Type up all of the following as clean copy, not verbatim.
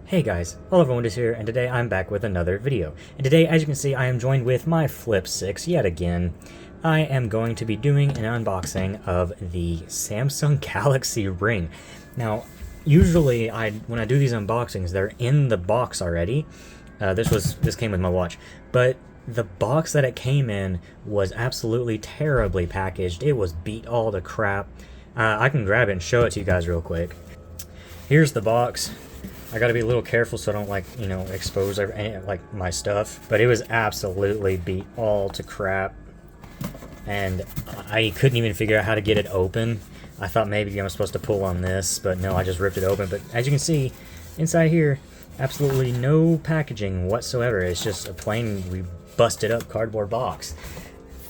Hey guys, Oliver Wonders here, and today I'm back with another video. And today, as you can see, I am joined with my Flip 6 yet again. I am going to be doing an unboxing of the Samsung Galaxy Ring. Now, usually when I do these unboxings, they're in the box already. This came with my watch, but the box that it came in was absolutely terribly packaged. It was beat all to crap. I can grab it and show it to you guys real quick. Here's the box. I gotta be a little careful so I don't expose my stuff. But it was absolutely beat all to crap. And I couldn't even figure out how to get it open. I thought maybe I was supposed to pull on this, but no, I just ripped it open. But as you can see, inside here, absolutely no packaging whatsoever. It's just a plain, busted up cardboard box.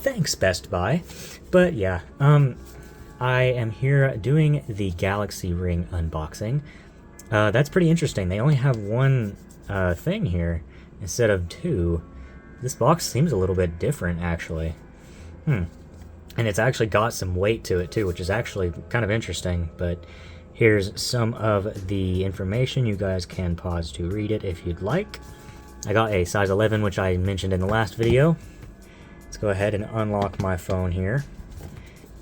Thanks, Best Buy. But yeah, I am here doing the Galaxy Ring unboxing. That's pretty interesting. They only have one thing here instead of two. This box seems a little bit different, actually. And it's actually got some weight to it, too, which is actually kind of interesting. But here's some of the information. You guys can pause to read it if you'd like. I got a size 11, which I mentioned in the last video. Let's go ahead and unlock my phone here.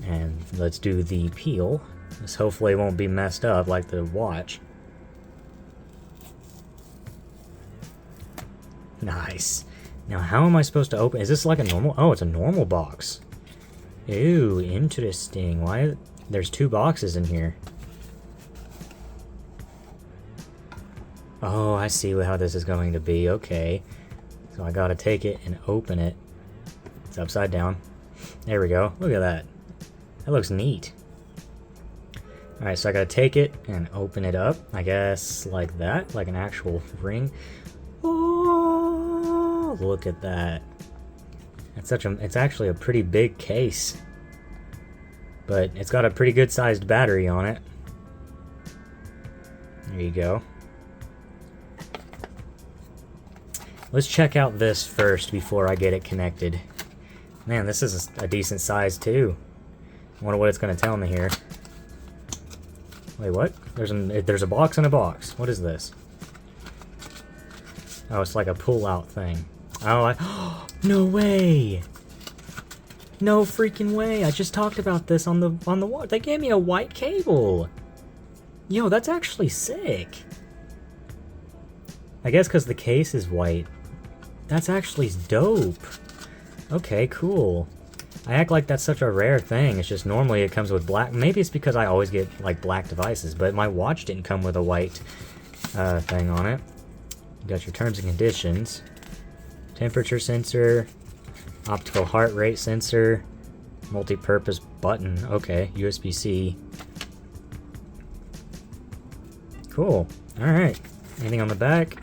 And let's do the peel. This hopefully won't be messed up like the watch. Nice. Now, how am I supposed to open? Is this like a normal? Oh, it's a normal box. Ooh, interesting. Why? There's two boxes in here. Oh, I see how this is going to be. Okay. So I gotta take it and open it. It's upside down. There we go. Look at that. That looks neat. Alright, so I gotta take it and open it up. I guess like that, like an actual ring. Oh, look at that. It's actually a pretty big case. But it's got a pretty good sized battery on it. There you go. Let's check out this first before I get it connected. Man, this is a decent size too. I wonder what it's going to tell me here. Wait, what? There's a box in a box. What is this? Oh, it's like a pull-out thing. Oh, no way! No freaking way! I just talked about this on the wall. They gave me a white cable. Yo, that's actually sick. I guess because the case is white. That's actually dope. Okay, cool. I act like that's such a rare thing. It's just normally it comes with black. Maybe it's because I always get like black devices, but my watch didn't come with a white thing on it. You got your terms and conditions. Temperature sensor, optical heart rate sensor, multi-purpose button. Okay, USB-C. Cool. All right. Anything on the back?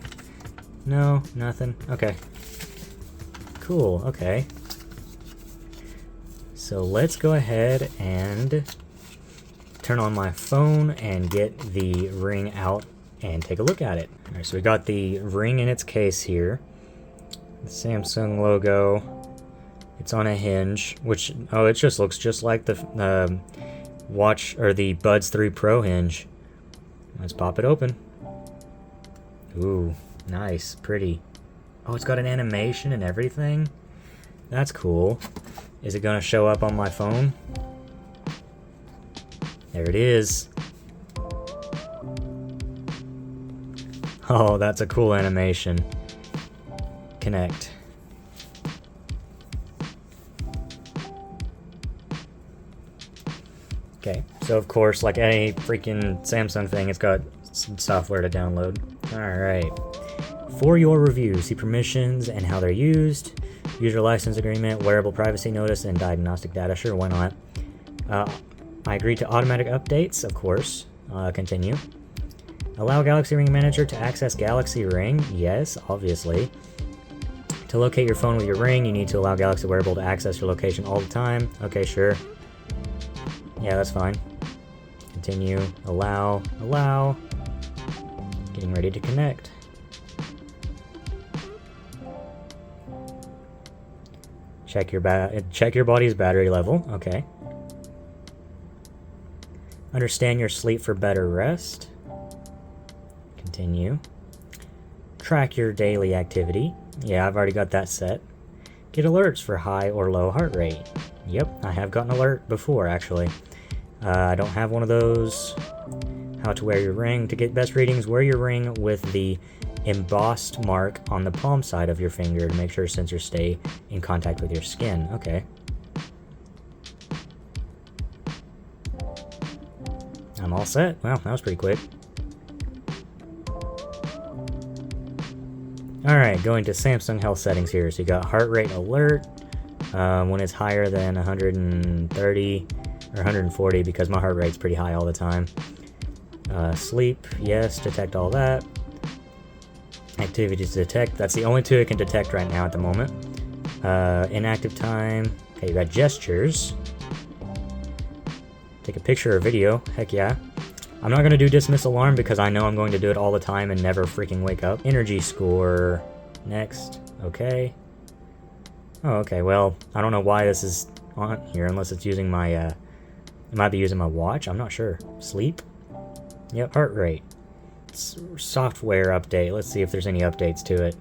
No, nothing. Okay. Cool. Okay. So let's go ahead and turn on my phone and get the ring out and take a look at it. All right, so we got the ring in its case here. The Samsung logo. It's on a hinge, which, oh, it just looks just like the watch or the Buds 3 Pro hinge. Let's pop it open. Ooh, nice, pretty. Oh, it's got an animation and everything. That's cool. Is it gonna show up on my phone? There it is. Oh, that's a cool animation. Connect. Okay, so of course, like any freaking Samsung thing, it's got some software to download. Alright. For your review, see permissions and how they're used. User license agreement, wearable privacy notice, and diagnostic data. Sure, why not? I agree to automatic updates, of course. Continue. Allow Galaxy Ring Manager to access Galaxy Ring. Yes, obviously. To locate your phone with your ring, you need to allow Galaxy Wearable to access your location all the time. Okay, sure. Yeah, that's fine. Continue. Allow. Allow. Getting ready to connect. Check your body's battery level. Okay. Understand your sleep for better rest. Continue. track your daily activity. Yeah, I've already got that set. Get alerts for high or low heart rate. Yep, I have gotten an alert before, actually. I don't have one of those. How to wear your ring. To get best readings, wear your ring with the embossed mark on the palm side of your finger to make sure sensors stay in contact with your skin. Okay. I'm all set. Wow, that was pretty quick. Alright, going to Samsung Health settings here. So you got heart rate alert when it's higher than 130 or 140 because my heart rate's pretty high all the time. Sleep, yes, detect all that. Activities detect, that's the only two it can detect right now at the moment. Inactive time, okay, you got gestures. Take a picture or video, heck yeah. I'm not going to do dismiss alarm because I know I'm going to do it all the time and never freaking wake up. Energy score, next, okay. Oh, okay, well, I don't know why this is on here unless it's using my, it might be using my watch, I'm not sure. Sleep? Yep, heart rate. Software update. Let's see if there's any updates to it.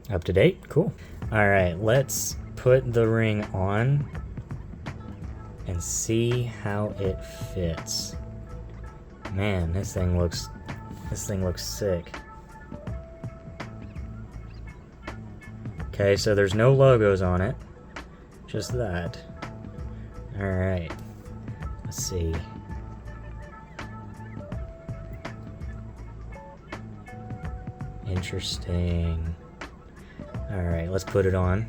Up to date? Cool. Alright, let's put the ring on and see how it fits. Man, this thing looks sick. Okay, so there's no logos on it. Just that. Alright. Let's see. Interesting. Alright, let's put it on.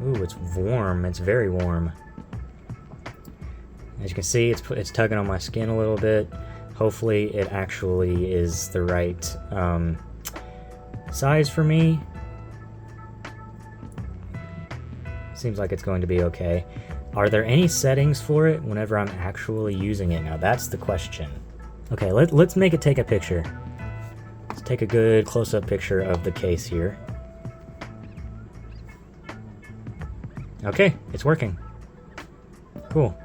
Ooh, it's warm. It's very warm. As you can see, it's tugging on my skin a little bit. Hopefully it actually is the right size for me. Seems like it's going to be okay. Are there any settings for it whenever I'm actually using it? Now that's the question. Okay, let's make it take a picture. Let's take a good close-up picture of the case here. Okay, it's working. Cool.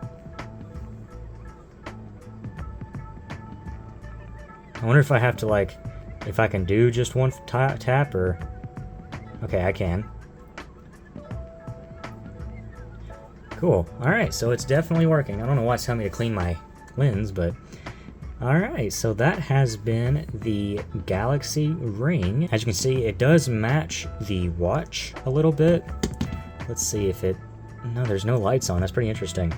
I wonder if I have to, like, if I can do just one tap or... Okay, I can. Cool. Alright, so it's definitely working. I don't know why it's telling me to clean my lens, but... Alright, so that has been the Galaxy Ring. As you can see, it does match the watch a little bit. Let's see if it... No, there's no lights on. That's pretty interesting.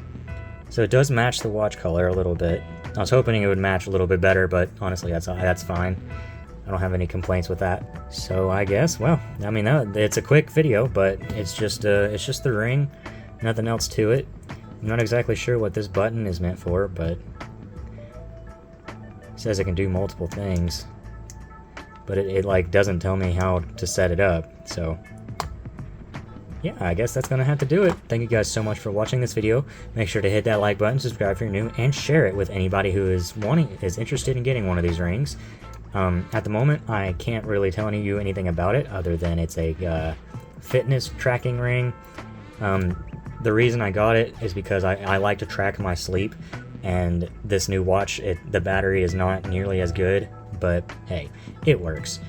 So it does match the watch color a little bit. I was hoping it would match a little bit better, but honestly, that's fine. I don't have any complaints with that. So I guess, well, I mean, it's a quick video, but it's just the ring. Nothing else to it. I'm not exactly sure what this button is meant for, but it says it can do multiple things. But it like doesn't tell me how to set it up, so yeah, I guess that's gonna have to do it. Thank you guys so much for watching this video. Make sure to hit that like button, subscribe if you're new, and share it with anybody who is interested in getting one of these rings. At the moment, I can't really tell you anything about it other than it's a fitness tracking ring. The reason I got it is because I like to track my sleep, and this new watch, the battery is not nearly as good, but hey, it works.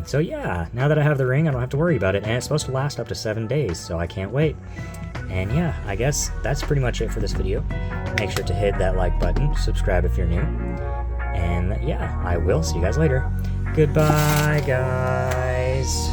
So yeah, now that I have the ring, I don't have to worry about it, and it's supposed to last up to 7 days, so I can't wait. And yeah, I guess that's pretty much it for this video. Make sure to hit that like button, subscribe if you're new, and yeah, I will see you guys later. Goodbye, guys.